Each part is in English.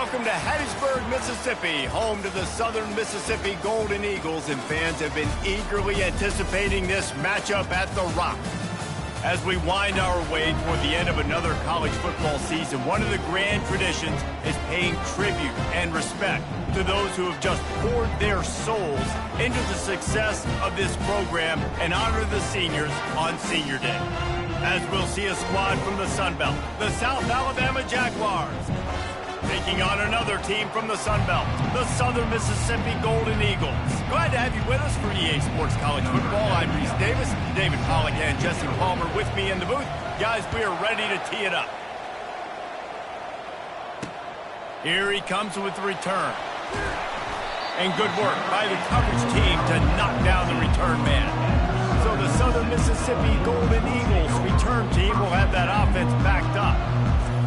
Welcome to Hattiesburg, Mississippi, home to the Southern Mississippi Golden Eagles, and fans have been eagerly anticipating this matchup at the Rock. As we wind our way toward the end of another college football season, one of the grand traditions is paying tribute and respect to those who have just poured their souls into the success of this program and honor the seniors on Senior Day. As we'll see a squad from the Sun Belt, the South Alabama Jaguars, taking on another team from the Sun Belt, the Southern Mississippi Golden Eagles. Glad to have you with us for EA Sports College Football. I'm Reese Davis, David Pollack and Jesse Palmer with me in the booth. Guys, we are ready to tee it up. Here he comes with the return. And good work by the coverage team to knock down the return man. So the Southern Mississippi Golden Eagles return team will have that offense backed up.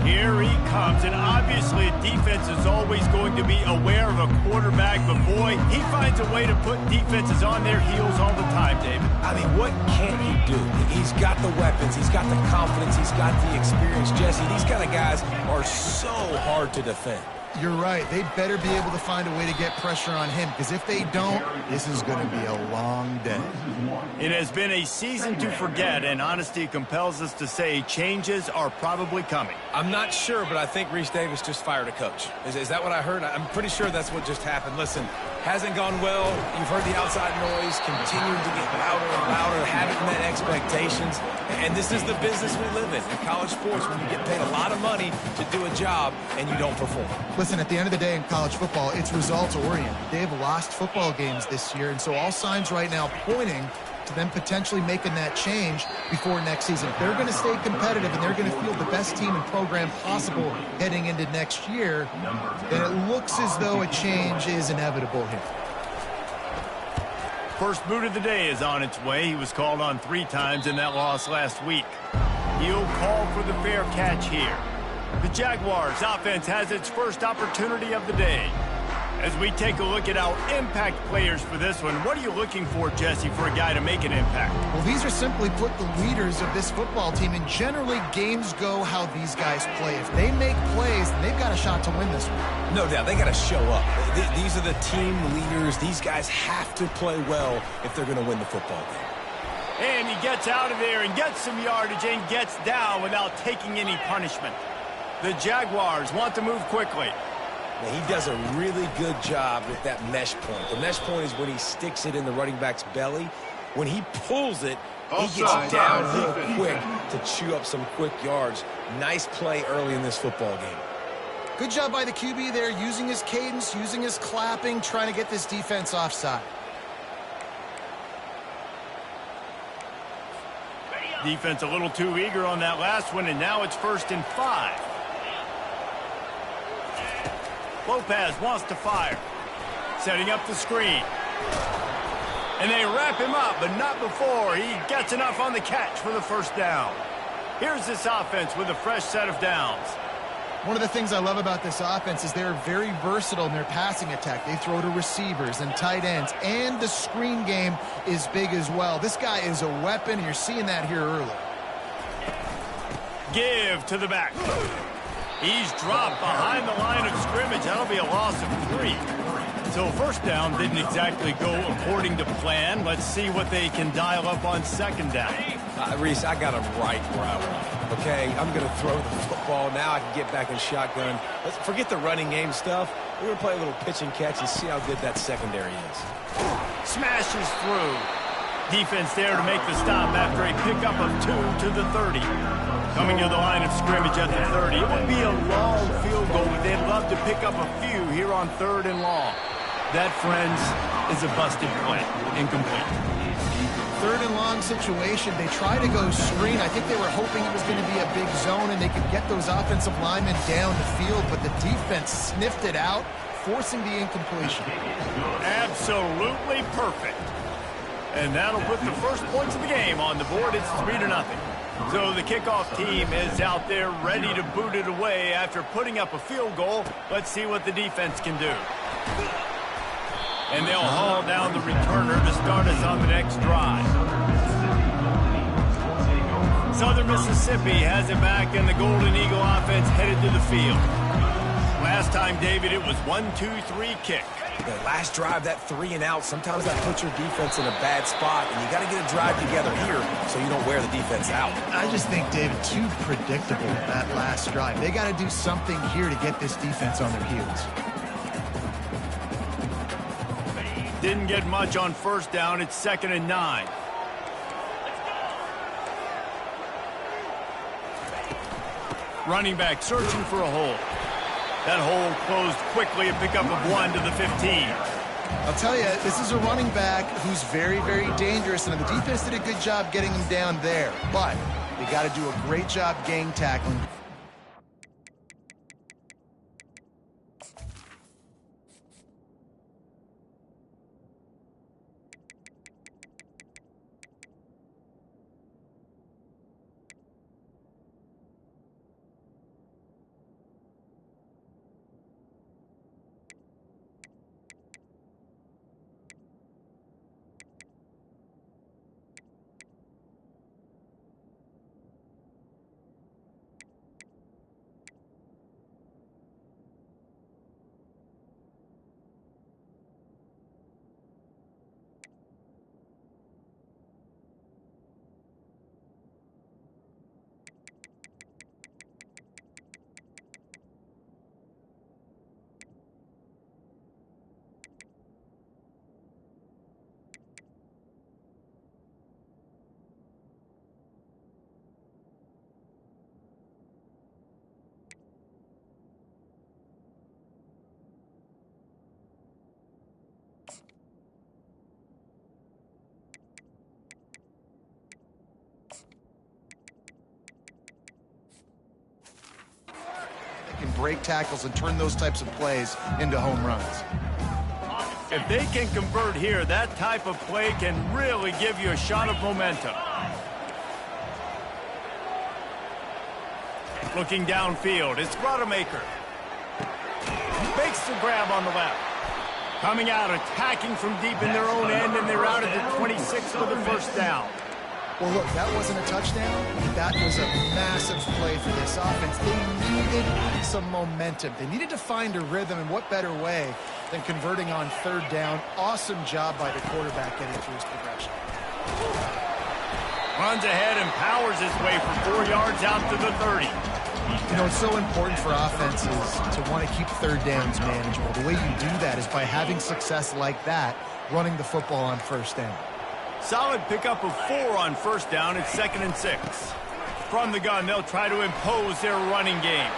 Here he comes, and obviously defense is always going to be aware of a quarterback, but boy, he finds a way to put defenses on their heels all the time, David. I mean, what can't he do? He's got the weapons, he's got the confidence, he's got the experience. Jesse, these kind of guys are so hard to defend. You're right. They better be able to find a way to get pressure on him, because if they don't, this is going to be a long day. It has been a season to forget, and honesty compels us to say changes are probably coming. I'm not sure, but I think Reese Davis just fired a coach. Is that what I heard? I'm pretty sure that's what just happened. Listen, hasn't gone well. You've heard the outside noise, continuing to get louder and louder, haven't met expectations. And this is the business we live in college sports, when you get paid a lot of money to do a job and you don't perform. Listen, at the end of the day in college football, it's results-oriented. They have lost football games this year, and so all signs right now pointing to them potentially making that change before next season. If they're going to stay competitive and they're going to field the best team and program possible heading into next year, then it looks as though a change is inevitable here. First boot of the day is on its way. He was called on 3 times in that loss last week. He'll call for the fair catch here. The Jaguars offense has its first opportunity of the day. As we take a look at our impact players for this one, what are you looking for, Jesse, for a guy to make an impact? Well, these are simply put the leaders of this football team, and generally games go how these guys play. If they make plays, then they've got a shot to win this one. No doubt, they got to show up. These are the team leaders. These guys have to play well if they're going to win the football game. And he gets out of there and gets some yardage and gets down without taking any punishment. The Jaguars want to move quickly. Now, he does a really good job with that mesh point. The mesh point is when he sticks it in the running back's belly. When he pulls it, he gets downhill quick to chew up some quick yards. Nice play early in this football game. Good job by the QB there, using his cadence, using his clapping, trying to get this defense offside. Defense a little too eager on that last one, and now it's 1st and 5. Lopez wants to fire. Setting up the screen. And they wrap him up, but not before he gets enough on the catch for the first down. Here's this offense with a fresh set of downs. One of the things I love about this offense is they're very versatile in their passing attack. They throw to receivers and tight ends, and the screen game is big as well. This guy is a weapon, and you're seeing that here early. Give to the back. He's dropped behind the line of scrimmage. That'll be a loss of 3. So first down didn't exactly go according to plan. Let's see what they can dial up on 2nd down. Reese, I got him right where I want. Okay, I'm going to throw the football. Now I can get back in shotgun. Let's forget the running game stuff. We're going to play a little pitch and catch and see how good that secondary is. Smashes through. Defense there to make the stop after a pickup of 2 to the 30. Coming to the line of scrimmage at the 30. It would be a long field goal, but they'd love to pick up a few here on 3rd and long. That, friends, is a busted play. Incomplete. 3rd and long situation. They try to go screen. I think they were hoping it was going to be a big zone and they could get those offensive linemen down the field, but the defense sniffed it out, forcing the incompletion. Absolutely perfect. And that'll put the first points of the game on the board. It's 3-0. So the kickoff team is out there ready to boot it away after putting up a field goal. Let's see what the defense can do. And they'll haul down the returner to start us on the next drive. Southern Mississippi has it back, and the Golden Eagle offense headed to the field. Last time, David, it was 1-2-3 kick. The last drive, that 3 and out, sometimes that puts your defense in a bad spot, and you got to get a drive together here so you don't wear the defense out. I just think, David, too predictable that last drive. They got to do something here to get this defense on their heels. Didn't get much on first down. It's 2nd and 9. Running back searching for a hole. That hole closed quickly, a pickup of 1 to the 15. I'll tell you, this is a running back who's very, very dangerous, and the defense did a good job getting him down there. But they got to do a great job gang tackling. Can break tackles and turn those types of plays into home runs. If they can convert here, that type of play can really give you a shot of momentum. Looking downfield, it's Rodemaker. Makes the grab on the left. Coming out, attacking from deep in their own end, and they're out at the 26 for the first down. Well, look, that wasn't a touchdown. That was a massive play for this offense. They needed some momentum. They needed to find a rhythm, and what better way than converting on 3rd down. Awesome job by the quarterback getting through his progression. Runs ahead and powers his way for 4 yards out to the 30. You know, it's so important for offenses to want to keep 3rd downs manageable. The way you do that is by having success like that, running the football on 1st down. Solid pickup of 4 on 1st down. It's 2nd and 6. From the gun, they'll try to impose their running game.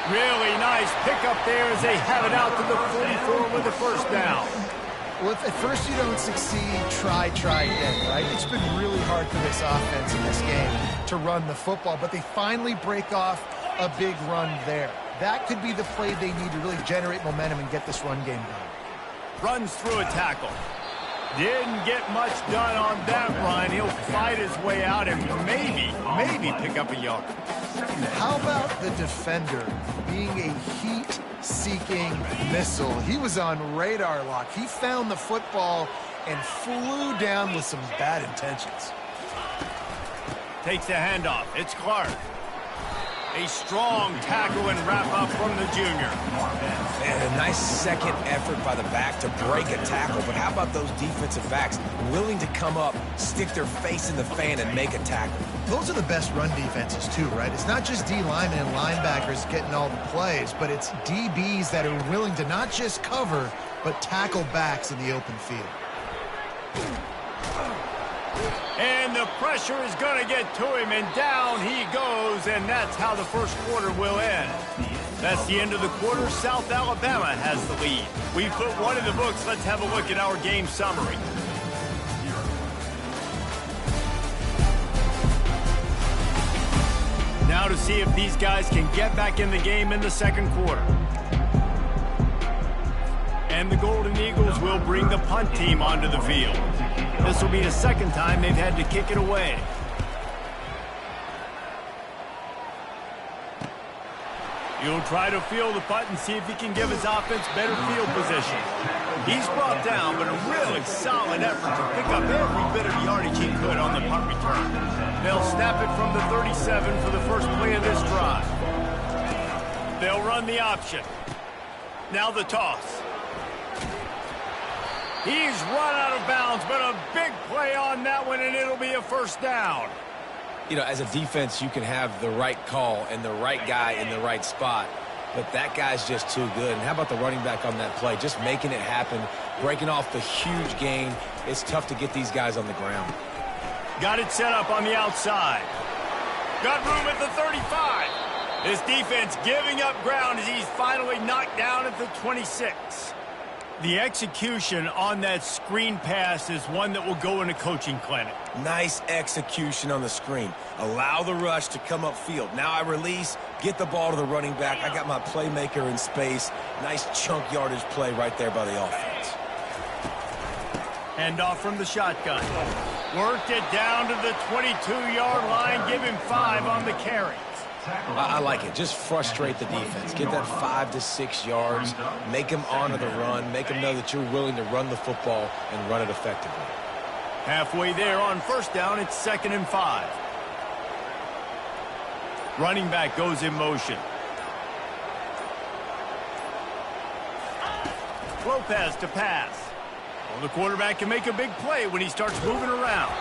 Really nice pickup there as they have it out to the 44 with the 1st down. Well, if at first you don't succeed, try again, right? It's been really hard for this offense in this game to run the football, but they finally break off a big run there. That could be the play they need to really generate momentum and get this run game going. Runs through a tackle. Didn't get much done on that run. He'll fight his way out and maybe pick up a yard. How about the defender being a heat-seeking missile? He was on radar lock. He found the football and flew down with some bad intentions. Takes the handoff. It's Clark. A strong tackle and wrap-up from the junior. And a nice second effort by the back to break a tackle. But how about those defensive backs willing to come up, stick their face in the fan, and make a tackle? Those are the best run defenses, too, right? It's not just D linemen and linebackers getting all the plays, but it's DBs that are willing to not just cover, but tackle backs in the open field. And the pressure is going to get to him, and down he goes, and that's how the first quarter will end. That's the end of the quarter. South Alabama has the lead. We put one in the books. Let's have a look at our game summary. Now to see if these guys can get back in the game in the second quarter. And the Golden Eagles will bring the punt team onto the field. This will be the second time they've had to kick it away. He'll try to field the punt and see if he can give his offense better field position. He's brought down, but a really solid effort to pick up every bit of yardage he could on the punt return. They'll snap it from the 37 for the first play of this drive. They'll run the option. Now the toss. He's run out of bounds, but a big play on that one, and it'll be a first down. You know, as a defense, you can have the right call and the right guy in the right spot, but that guy's just too good. And how about the running back on that play? Just making it happen, breaking off the huge gain. It's tough to get these guys on the ground. Got it set up on the outside. Got room at the 35. This defense giving up ground as he's finally knocked down at the 26. The execution on that screen pass is one that will go in a coaching clinic. Nice execution on the screen. Allow the rush to come upfield. Now I release, get the ball to the running back. I got my playmaker in space. Nice chunk yardage play right there by the offense. Hand off from the shotgun. Worked it down to the 22-yard line. Give him 5 on the carry. I like it. Just frustrate the defense. Get that 5 to 6 yards. Make them honor the run. Make them know that you're willing to run the football and run it effectively. Halfway there on first down, it's 2nd and 5. Running back goes in motion. Lopez to pass. Well, the quarterback can make a big play when he starts moving around.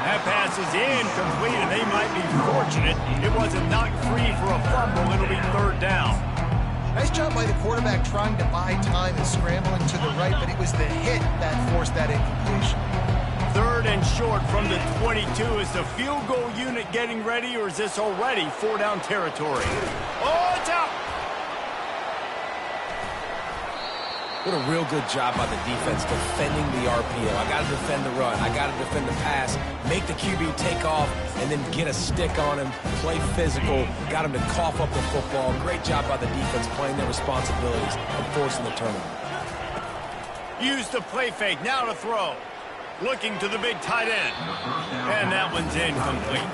That pass is incomplete, and they might be fortunate it wasn't knocked free for a fumble. It'll be 3rd down. Nice job by the quarterback trying to buy time and scrambling to the right, but it was the hit that forced that incompletion. 3rd and short from the 22. Is the field goal unit getting ready, or is this already 4-down territory? Oh, it's out! What a real good job by the defense defending the RPO. I got to defend the run. I got to defend the pass, make the QB take off, and then get a stick on him, play physical, got him to cough up the football. Great job by the defense playing their responsibilities and forcing the turnover. Use the play fake, now to throw. Looking to the big tight end. And that one's incomplete.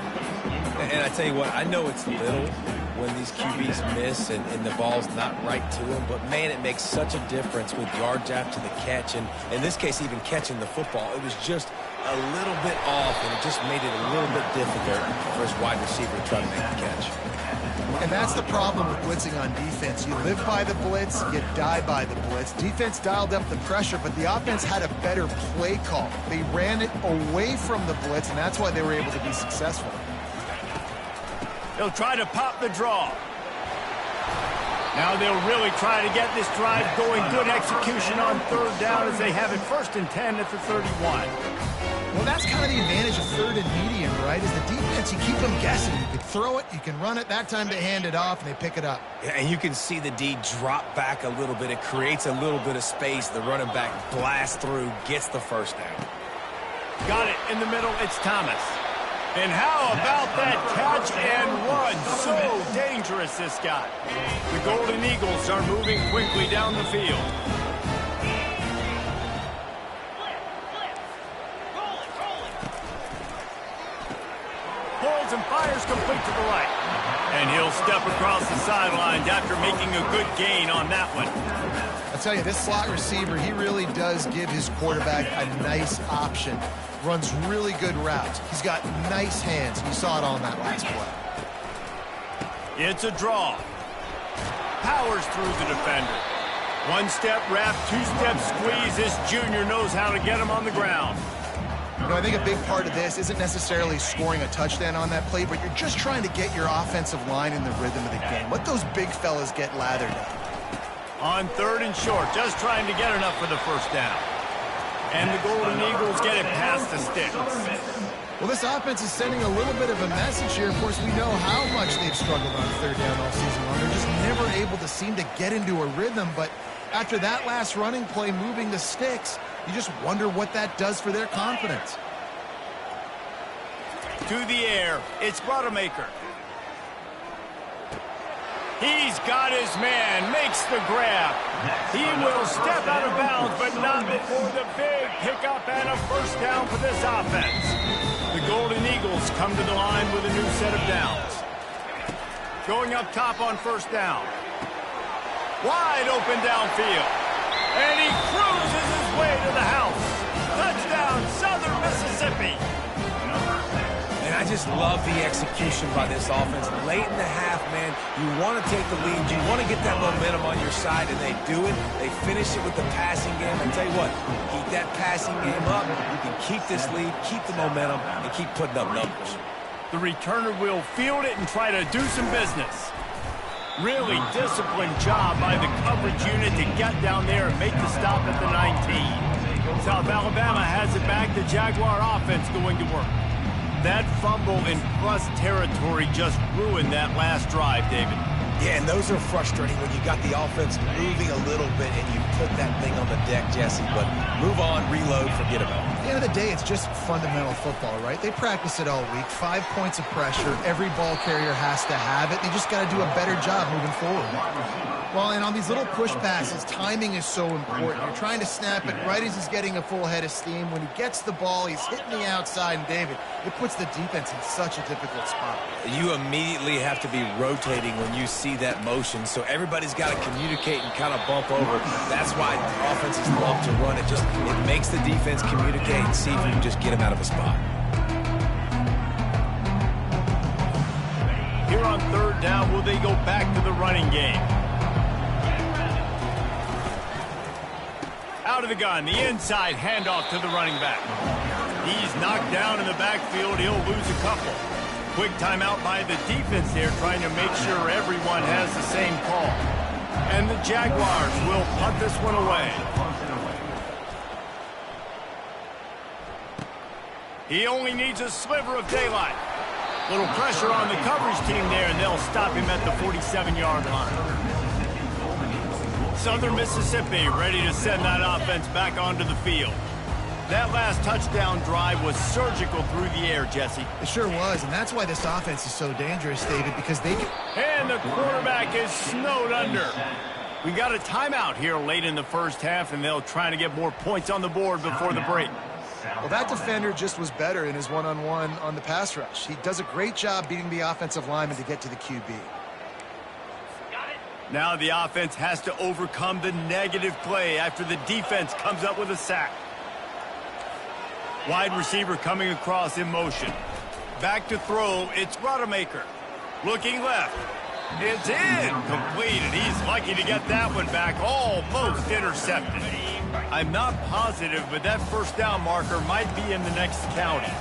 And I tell you what, I know it's little when these QBs miss and the ball's not right to them, but man, it makes such a difference with yards after the catch, and in this case, even catching the football. It was just a little bit off, and it just made it a little bit difficult for his wide receiver to try to make the catch. And that's the problem with blitzing on defense. You live by the blitz, you die by the blitz. Defense dialed up the pressure, but the offense had a better play call. They ran it away from the blitz, and that's why they were able to be successful. They'll try to pop the draw. Now they'll really try to get this drive going. Good execution on 3rd down as they have it 1st and 10 at the 31. Well, that's kind of the advantage of 3rd and medium, right? Is the defense, you keep them guessing. You can throw it, you can run it. That time they hand it off, and they pick it up. Yeah, and you can see the D drop back a little bit. It creates a little bit of space. The running back blasts through, gets the 1st down. Got it in the middle. It's Thomas. And how about that catch and run? So dangerous, this guy. The Golden Eagles are moving quickly down the field. Pulls and fires complete to the right. And he'll step across the sidelines after making a good gain on that one. I'll tell you, this slot receiver, he really does give his quarterback a nice option. Runs really good routes. He's got nice hands. You saw it on that last play. It's a draw. Powers through the defender. 1-step wrap, 2-step squeeze. This junior knows how to get him on the ground. You know, I think a big part of this isn't necessarily scoring a touchdown on that play, but you're just trying to get your offensive line in the rhythm of the game. Let those big fellas get lathered up. On 3rd and short, just trying to get enough for the 1st down. And the Golden Eagles get it past the sticks. Well, this offense is sending a little bit of a message here. Of course, we know how much they've struggled on 3rd down all season long. They're just never able to seem to get into a rhythm. But after that last running play, moving the sticks, you just wonder what that does for their confidence. To the air, it's Rodemaker. He's got his man, makes the grab. He will step out of bounds, but not before the big pickup and a 1st down for this offense. The Golden Eagles come to the line with a new set of downs. Going up top on 1st down. Wide open downfield. And he cruises his way to the house. Touchdown, Southern Mississippi. And I just love the execution by this offense. Late in the half, man, you want to take the lead. You want to get that momentum on your side, and they do it. They finish it with the passing game. I tell you what, keep that passing game up. You can keep this lead, keep the momentum, and keep putting up numbers. The returner will field it and try to do some business. Really disciplined job by the coverage unit to get down there and make the stop at the 19. South Alabama has it back. The Jaguar offense going to work. That fumble in plus territory just ruined that last drive, David. Yeah, and those are frustrating when you got the offense moving a little bit and you put that thing on the deck, Jesse. But move on, reload, forget about it. At the end of the day, it's just fundamental football, right? They practice it all week. 5 points of pressure. Every ball carrier has to have it. They just got to do a better job moving forward. Well, and on these little push passes, timing is so important. You're trying to snap it right as he's getting a full head of steam. When he gets the ball, he's hitting the outside, and David, it puts the defense in such a difficult spot. You immediately have to be rotating when you see that motion, so everybody's got to communicate and kind of bump over. That's why offenses love to run it. It makes the defense communicate and see if you can just get him out of a spot. Here on third down, will they go back to the running game? Out of the gun, the inside handoff to the running back. He's knocked down in the backfield. He'll lose a couple. Quick timeout by the defense there, trying to make sure everyone has the same call. And the Jaguars will punt this one away. He only needs a sliver of daylight. Little pressure on the coverage team there, and they'll stop him at the 47-yard line. Southern Mississippi ready to send that offense back onto the field. That last touchdown drive was surgical through the air, Jesse. It sure was, and that's why this offense is so dangerous, David, because they can... And the quarterback is snowed under. We got a timeout here late in the first half, and they'll try to get more points on the board before the break. Well, that defender just was better in his one-on-one on the pass rush. He does a great job beating the offensive lineman to get to the QB. Now the offense has to overcome the negative play after the defense comes up with a sack. Wide receiver coming across in motion. Back to throw, it's Rodemaker. Looking left. It's in. Completed. He's lucky to get that one back. Almost intercepted. I'm not positive, but that first down marker might be in the next county.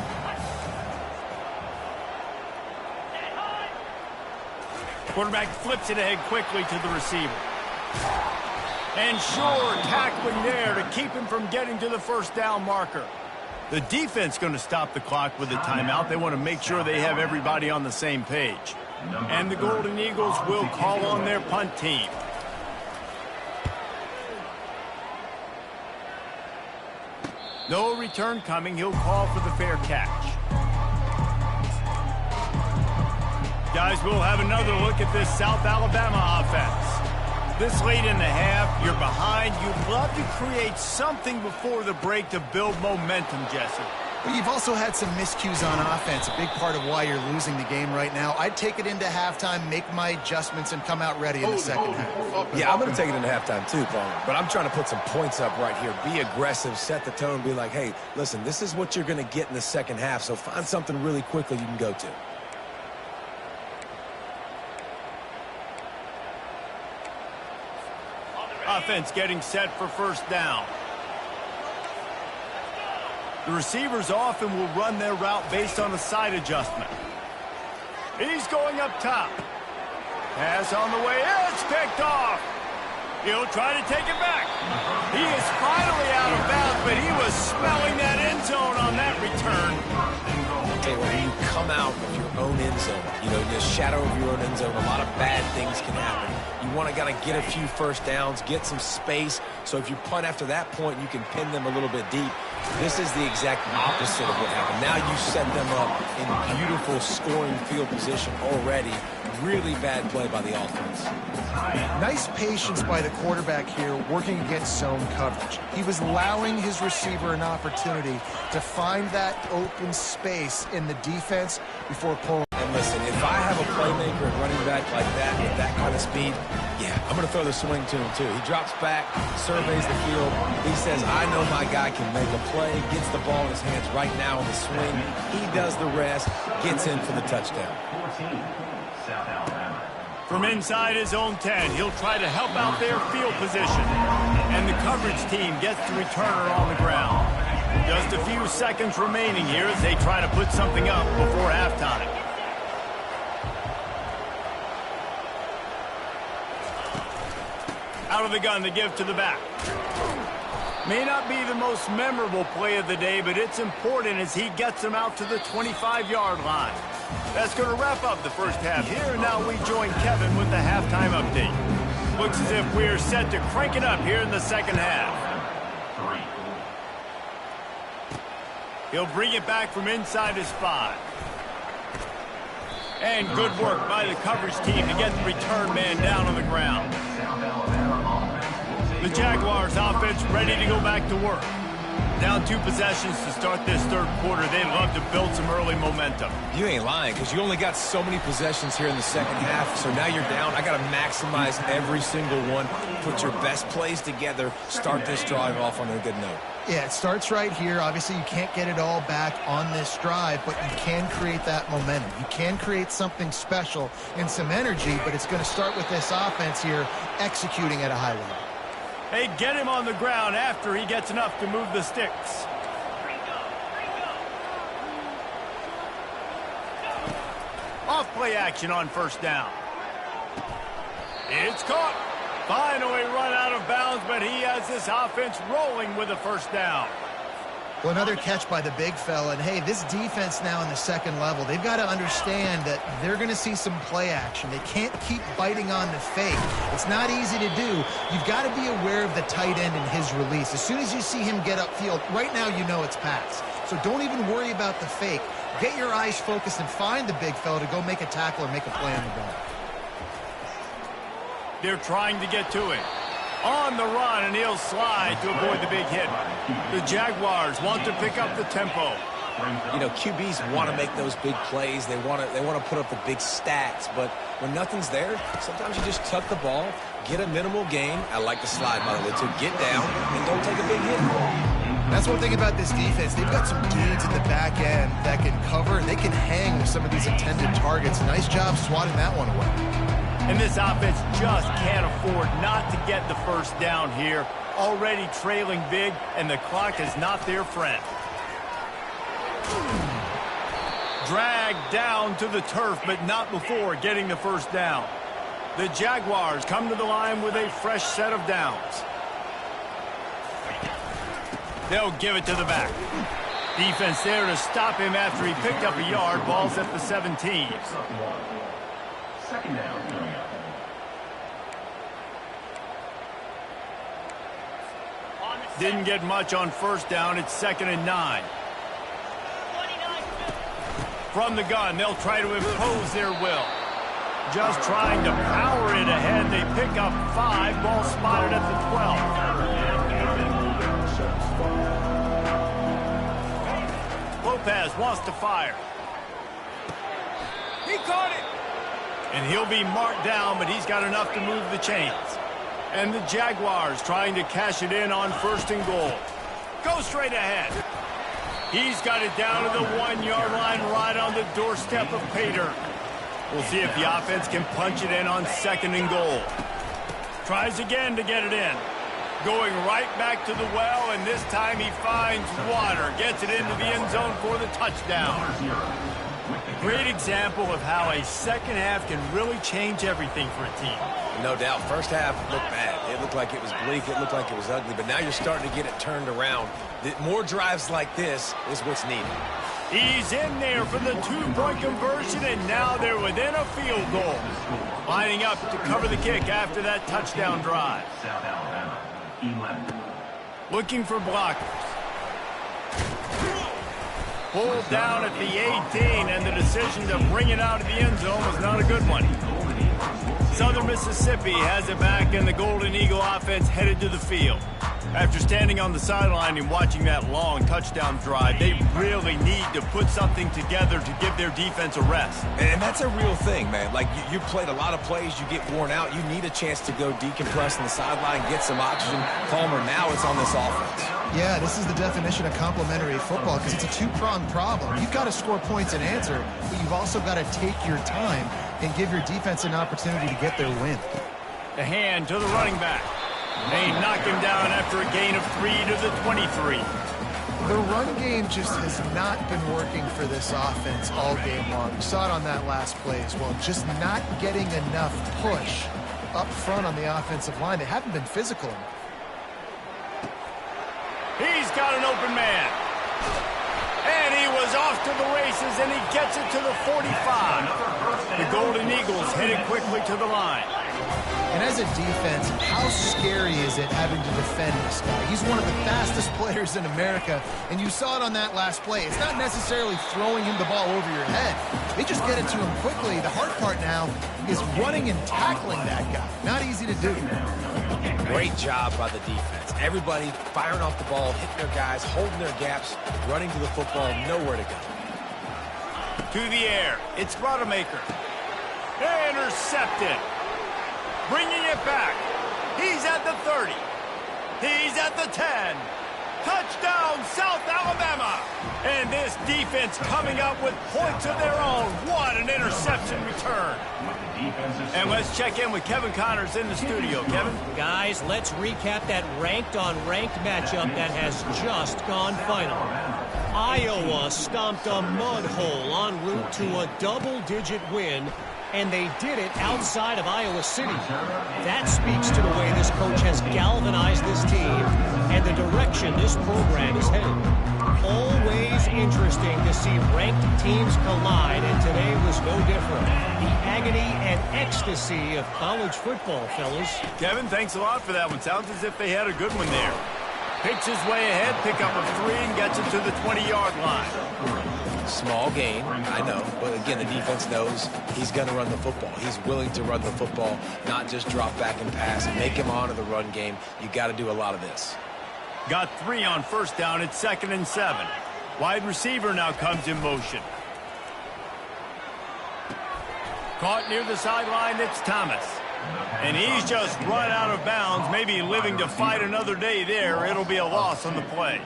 Quarterback flips it ahead quickly to the receiver. And sure, tackling there to keep him from getting to the first down marker. The defense going to stop the clock with a timeout. They want to make sure they have everybody on the same page. And the Golden Eagles will call on their punt team. No return coming. He'll call for the fair catch. Guys, we'll have another look at this South Alabama offense. This late in the half, you're behind. You'd love to create something before the break to build momentum, Jesse. Well, you've also had some miscues on offense, a big part of why you're losing the game right now. I'd take it into halftime, make my adjustments, and come out ready in the second half. Yeah, I'm going to take it into halftime too, Palmer. But I'm trying to put some points up right here. Be aggressive, set the tone, be like, hey, listen, this is what you're going to get in the second half, so find something really quickly you can go to. Offense getting set for first down. The receivers often will run their route based on a side adjustment. He's going up top. Pass on the way. It's picked off. He'll try to take it back. He is finally out of bounds, but he was smelling that end zone on that return. I'll tell you what, when you come out of your own end zone, you know, the shadow of your own end zone, a lot of bad things can happen. You want to gotta get a few first downs, get some space, so if you punt after that point, you can pin them a little bit deep. This is the exact opposite of what happened. Now you set them up in beautiful scoring field position already. Really bad play by the offense. Nice patience by the quarterback here working against zone coverage. He was allowing his receiver an opportunity to find that open space in the defense before pulling. And listen, if I have a playmaker and running back like that with that kind of speed, yeah, I'm going to throw the swing to him too. He drops back, surveys the field. He says, I know my guy can make a play, gets the ball in his hands right now in the swing. He does the rest, gets in for the touchdown. From inside his own 10, he'll try to help out their field position. And the coverage team gets the returner on the ground. Just a few seconds remaining here as they try to put something up before halftime. Out of the gun to give to the back. May not be the most memorable play of the day, but it's important as he gets them out to the 25-yard line. That's going to wrap up the first half here, and now we join Kevin with the halftime update. Looks as if we're set to crank it up here in the second half. He'll bring it back from inside his 5. And good work by the coverage team to get the return man down on the ground. The Jaguars offense ready to go back to work. Down 2 possessions to start this third quarter. They'd love to build some early momentum. You ain't lying, because you only got so many possessions here in the second half, so now you're down. I got to maximize every single one, put your best plays together, start this drive off on a good note. Yeah, it starts right here. Obviously, you can't get it all back on this drive, but you can create that momentum. You can create something special and some energy, but it's going to start with this offense here executing at a high level. Hey, get him on the ground after he gets enough to move the sticks. Off play action on first down. It's caught. Finally run out of bounds, but he has this offense rolling with a first down. Well, another catch by the big fella. And, hey, this defense now in the second level, they've got to understand that they're going to see some play action. They can't keep biting on the fake. It's not easy to do. You've got to be aware of the tight end and his release. As soon as you see him get upfield, right now you know it's pass. So don't even worry about the fake. Get your eyes focused and find the big fella to go make a tackle or make a play on the ball. They're trying to get to it. On the run, and he'll slide to avoid the big hit. The Jaguars want to pick up the tempo. You know, QBs want to make those big plays. They want to put up the big stats. But when nothing's there, sometimes you just tuck the ball, get a minimal gain. I like the slide, by the way, to get down and don't take a big hit. That's one thing about this defense. They've got some dudes in the back end that can cover, and they can hang with some of these intended targets. Nice job swatting that one away. And this offense just can't afford not to get the first down here. Already trailing big, and the clock is not their friend. Dragged down to the turf, but not before getting the first down. The Jaguars come to the line with a fresh set of downs. They'll give it to the back. Defense there to stop him after he picked up a yard. Ball's at the 17. Second down. Didn't get much on first down. It's 2nd and 9. From the gun, they'll try to impose their will. Just trying to power it ahead. They pick up 5. Ball spotted at the 12. Lopez wants to fire. He caught it. And he'll be marked down, but he's got enough to move the chains. And the Jaguars trying to cash it in on 1st and goal. Go straight ahead. He's got it down to the 1-yard line right on the doorstep of Pater. We'll see if the offense can punch it in on 2nd and goal. Tries again to get it in. Going right back to the well, and this time he finds water. Gets it into the end zone for the touchdown. Great example of how a second half can really change everything for a team. No doubt. First half looked bad. It looked like it was bleak. It looked like it was ugly. But now you're starting to get it turned around. More drives like this is what's needed. He's in there for the 2-point conversion, and now they're within a field goal. Lining up to cover the kick after that touchdown drive. Looking for blockers. Pulled down at the 18, and the decision to bring it out of the end zone was not a good one. Southern Mississippi has it back, and the Golden Eagle offense headed to the field. After standing on the sideline and watching that long touchdown drive, they really need to put something together to give their defense a rest. And that's a real thing, man. Like, you played a lot of plays, you get worn out, you need a chance to go decompress on the sideline, get some oxygen. Palmer, now it's on this offense. Yeah, this is the definition of complementary football because it's a two-pronged problem. You've got to score points and answer, but you've also got to take your time and give your defense an opportunity to get their win. The hand to the running back. They knock him down after a gain of 3 to the 23. The run game just has not been working for this offense all game long. You saw it on that last play as well. Just not getting enough push up front on the offensive line. They haven't been physical enough. He's got an open man. And he was off to the races, and he gets it to the 45. The Golden Eagles headed quickly to the line. And as a defense, how scary is it having to defend this guy? He's one of the fastest players in America, and you saw it on that last play. It's not necessarily throwing him the ball over your head. They just get it to him quickly. The hard part now is running and tackling that guy. Not easy to do. Great job by the defense. Everybody firing off the ball, hitting their guys, holding their gaps, running to the football, nowhere to go. To the air, it's Rodemaker. Intercepted. Bringing it back. He's at the 30. He's at the 10. Touchdown, South Alabama. And this defense coming up with points of their own. What an interception return. And let's check in with Kevin Connors in the studio. Kevin? Guys, let's recap that ranked-on-ranked matchup that has just gone final. Iowa stomped a mud hole en route to a double-digit win, and they did it outside of Iowa City. That speaks to the way this coach has galvanized this team and the direction this program is headed. Always interesting to see ranked teams collide, and today was no different. The agony and ecstasy of college football, fellas. Kevin, thanks a lot for that one. Sounds as if they had a good one there. Picks his way ahead, pick up a 3, and gets it to the 20-yard line. Small gain, I know, but again, the defense knows he's going to run the football. He's willing to run the football, not just drop back and pass and make him honor the run game. You got to do a lot of this. Got 3 on first down. It's 2nd and 7. Wide receiver now comes in motion. Caught near the sideline, it's Thomas. And he's just run out of bounds, maybe living to fight another day there. It'll be a loss on the play.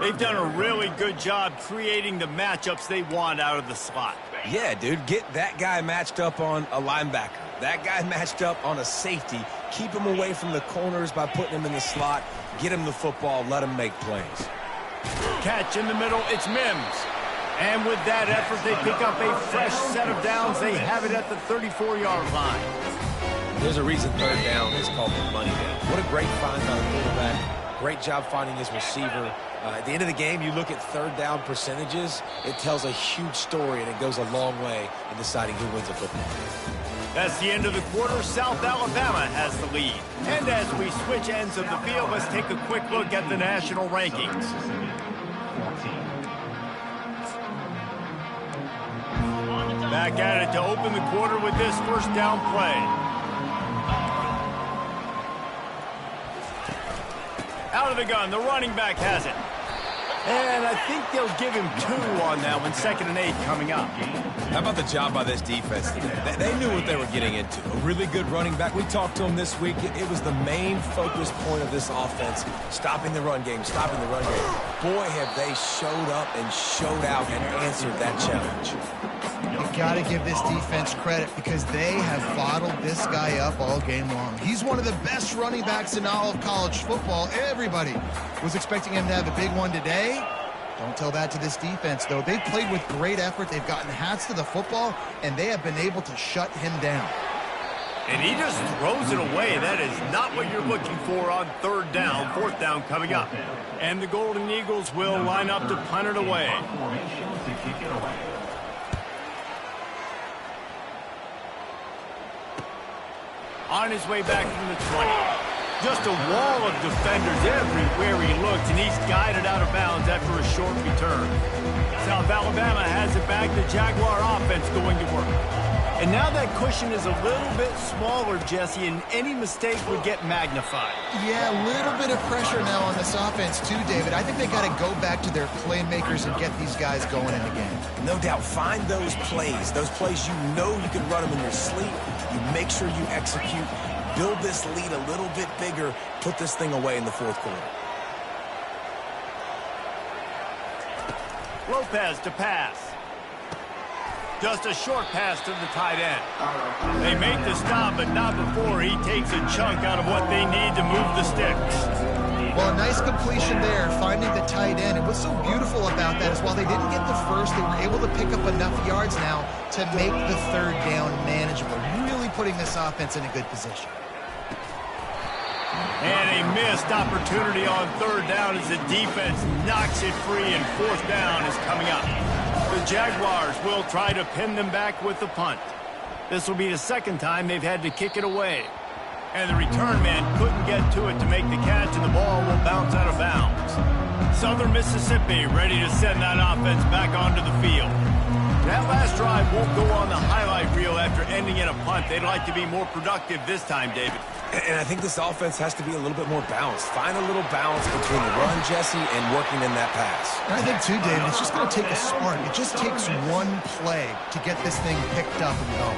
They've done a really good job creating the matchups they want out of the slot. Yeah, dude, get that guy matched up on a linebacker. That guy matched up on a safety. Keep him away from the corners by putting him in the slot. Get him the football, let him make plays. Catch in the middle, it's Mims. And with that effort, they pick up a fresh set of downs. They have it at the 34-yard line. There's a reason third down is called the money down. What a great find by the quarterback. Great job finding his receiver. At the end of the game, you look at third down percentages. It tells a huge story, and it goes a long way in deciding who wins a football game. That's the end of the quarter. South Alabama has the lead. And as we switch ends of the field, let's take a quick look at the national rankings. Back at it to open the quarter with this first down play. Out of the gun, the running back has it. And I think they'll give him 2 on that one. 2nd and 8 coming up. How about the job by this defense today? They knew what they were getting into. A really good running back. We talked to him this week. It was the main focus point of this offense. Stopping the run game, stopping the run game. Boy, have they showed up and showed out and answered that challenge. You got to give this defense credit because they have bottled this guy up all game long. He's one of the best running backs in all of college football. Everybody was expecting him to have a big one today. Don't tell that to this defense, though. They've played with great effort. They've gotten hats to the football, and they have been able to shut him down. And he just throws it away. That is not what you're looking for on 3rd down. 4th down coming up. And the Golden Eagles will line up to punt it away. On his way back from the 20. Just a wall of defenders everywhere he looks, and he's guided out of bounds after a short return. South Alabama has it back. The Jaguar offense going to work. And now that cushion is a little bit smaller, Jesse, and any mistake would get magnified. Yeah, a little bit of pressure now on this offense too, David. I think they got to go back to their playmakers and get these guys going in the game. No doubt. Find those plays you know you can run them in your sleep. You make sure you execute. Build this lead a little bit bigger. Put this thing away in the fourth quarter. Lopez to pass. Just a short pass to the tight end. They make the stop, but not before he takes a chunk out of what they need to move the sticks. Well, a nice completion there, finding the tight end. And what's so beautiful about that is while they didn't get the first, they were able to pick up enough yards now to make the third down manageable, really putting this offense in a good position. And a missed opportunity on third down as the defense knocks it free, and fourth down is coming up. The Jaguars will try to pin them back with the punt. This will be the second time they've had to kick it away. And the return man couldn't get to it to make the catch, and the ball will bounce out of bounds. Southern Mississippi ready to send that offense back onto the field. That last drive won't go on the highlight reel after ending in a punt. They'd like to be more productive this time, David. And I think this offense has to be a little bit more balanced. Find a little balance between the run, Jesse, and working in that pass. And I think, too, David, it's just going to take a spark. It just takes one play to get this thing picked up and going.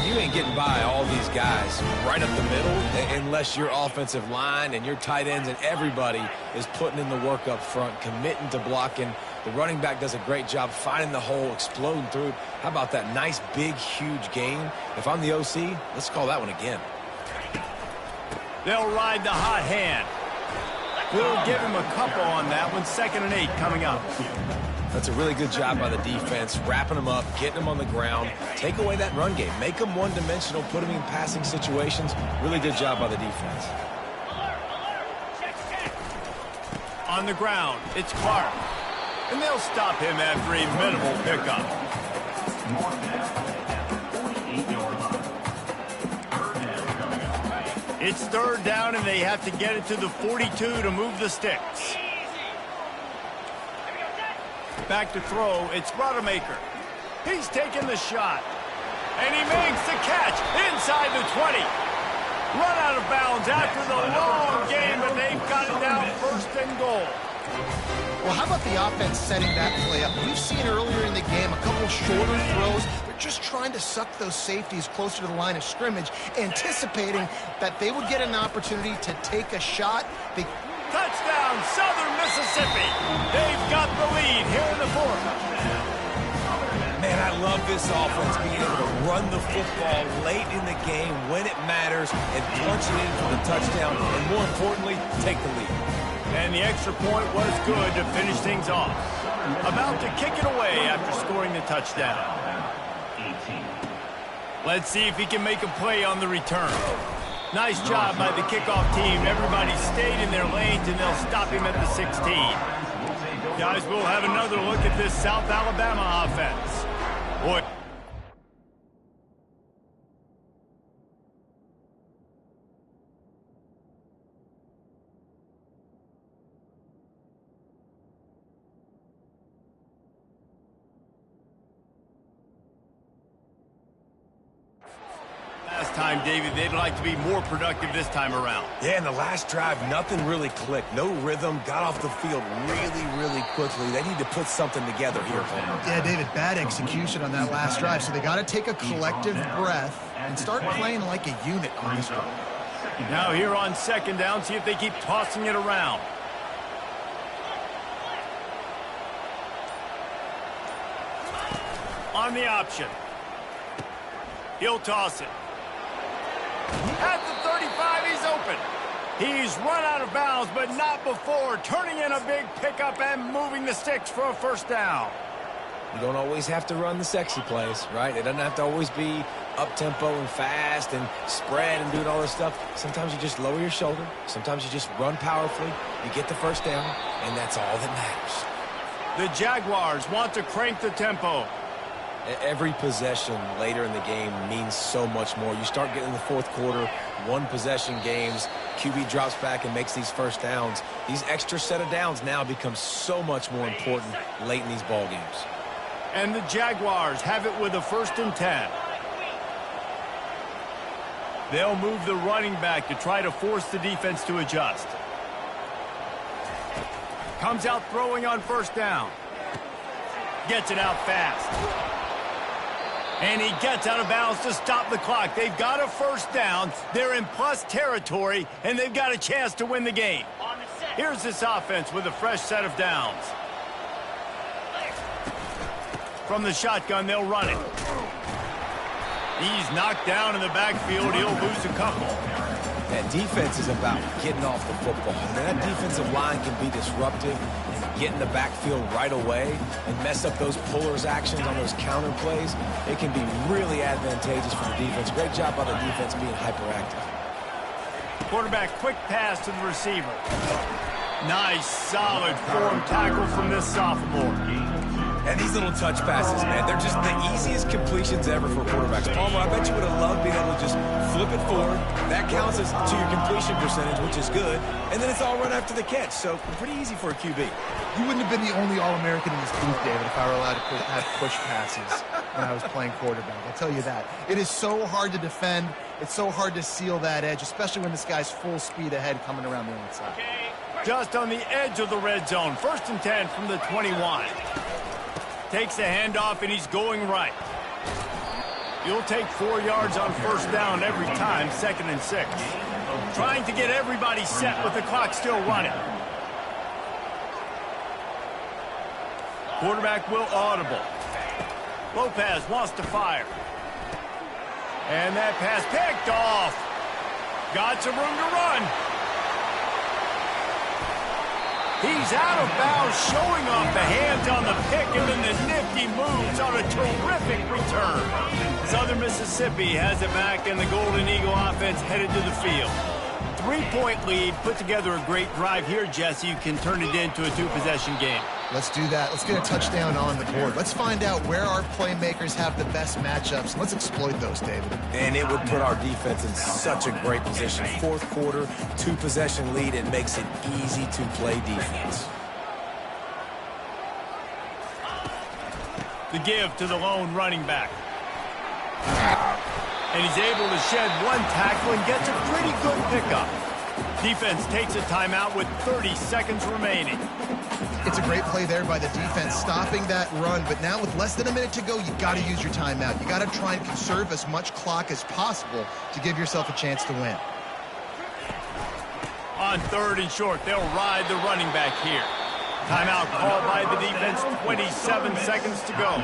You ain't getting by all these guys right up the middle unless your offensive line and your tight ends and everybody is putting in the work up front, committing to blocking. The running back does a great job finding the hole, exploding through. How about that nice, big, huge gain? If I'm the OC, let's call that one again. They'll ride the hot hand. We'll give him a couple on that one. 2nd and 8 coming up. That's a really good job by the defense, wrapping them up, getting them on the ground. Take away that run game. Make them one-dimensional, put them in passing situations. Really good job by the defense. On the ground, it's Clark. And they'll stop him after a minimal pickup. It's third down, and they have to get it to the 42 to move the sticks. Back to throw, it's Rodemaker. He's taking the shot. And he makes the catch inside the 20. Run out of bounds after the long game, but they've got it down 1st and goal. Well, how about the offense setting that play up? We've seen earlier in the game a couple shorter throws. They're just trying to suck those safeties closer to the line of scrimmage, anticipating that they would get an opportunity to take a shot. Touchdown, Southern Mississippi. They've got the lead here in the fourth. Man, I love this offense being able to run the football late in the game when it matters and punch it in for the touchdown, and more importantly, take the lead. And the extra point was good to finish things off. About to kick it away after scoring the touchdown. Let's see if he can make a play on the return. Nice job by the kickoff team. Everybody stayed in their lanes, and they'll stop him at the 16. Guys, we'll have another look at this South Alabama offense. Boy. Last time, David, they'd like to be more productive this time around. Yeah, in the last drive, nothing really clicked. No rhythm, got off the field really quickly. They need to put something together here. Yeah, David, bad execution on that last drive. So they got to take a collective breath and start playing like a unit on this one. Now here on 2nd down, see if they keep tossing it around. On the option. He'll toss it. At the 35, he's open. He's run out of bounds, but not before turning in a big pickup and moving the sticks for a 1st down. You don't always have to run the sexy plays, right? It doesn't have to always be up-tempo and fast and spread and doing all this stuff. Sometimes you just lower your shoulder. Sometimes you just run powerfully. You get the 1st down, and that's all that matters. The Jaguars want to crank the tempo. Every possession later in the game means so much more. You start getting in the fourth quarter, one-possession games, QB drops back and makes these 1st downs. These extra set of downs now become so much more important late in these ball games. And the Jaguars have it with a 1st and 10. They'll move the running back to try to force the defense to adjust. Comes out throwing on first down. Gets it out fast. And he gets out of bounds to stop the clock. They've got a first down. They're in plus territory, and they've got a chance to win the game. Here's this offense with a fresh set of downs. From the shotgun, they'll run it. He's knocked down in the backfield. He'll lose a couple. That defense is about getting off the football. I mean, that defensive line can be disruptive and get in the backfield right away and mess up those pullers actions on those counter plays. It can be really advantageous for the defense. Great job by the defense being hyperactive. Quarterback, quick pass to the receiver. Nice, solid form tackle from this sophomore. And these little touch passes, man, they're just the easiest completions ever for quarterbacks. Palmer, I bet you would have loved being able to just flip it forward. That counts as to your completion percentage, which is good. And then it's all run after the catch, so pretty easy for a QB. You wouldn't have been the only All-American in this booth, David, if I were allowed to have push passes when I was playing quarterback. I'll tell you that. It is so hard to defend. It's so hard to seal that edge, especially when this guy's full speed ahead coming around the outside. Just on the edge of the red zone. 1st and 10 from the 21. Takes the handoff, and he's going right. You'll take 4 yards on first down every time, 2nd and 6. Trying to get everybody set with the clock still running. Quarterback will audible. Lopez wants to fire. And that pass picked off. Got some room to run. He's out of bounds, showing off the hands on the pick, and then the nifty moves on a terrific return. Southern Mississippi has it back, and the Golden Eagle offense headed to the field. 3-point lead, put together a great drive here, Jesse. You can turn it into a 2-possession game. Let's do that. Let's get a touchdown on the board. Let's find out where our playmakers have the best matchups. Let's exploit those, David. And it would put our defense in such a great position. 4th quarter, 2-possession lead. It makes it easy to play defense. The give to the lone running back. And he's able to shed one tackle and gets a pretty good pickup. Defense takes a timeout with 30 seconds remaining. It's a great play there by the defense, stopping that run. But now with less than a minute to go, you got to use your timeout. You got to try and conserve as much clock as possible to give yourself a chance to win. On 3rd and short, they'll ride the running back here. Timeout called by the defense, 27 seconds to go.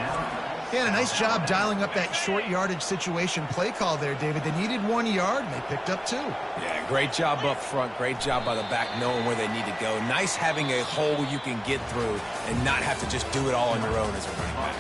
Yeah, and a nice job dialing up that short yardage situation play call there, David. They needed 1 yard, and they picked up 2. Yeah, great job up front. Great job by the back knowing where they need to go. Nice having a hole you can get through and not have to just do it all on your own as a running back.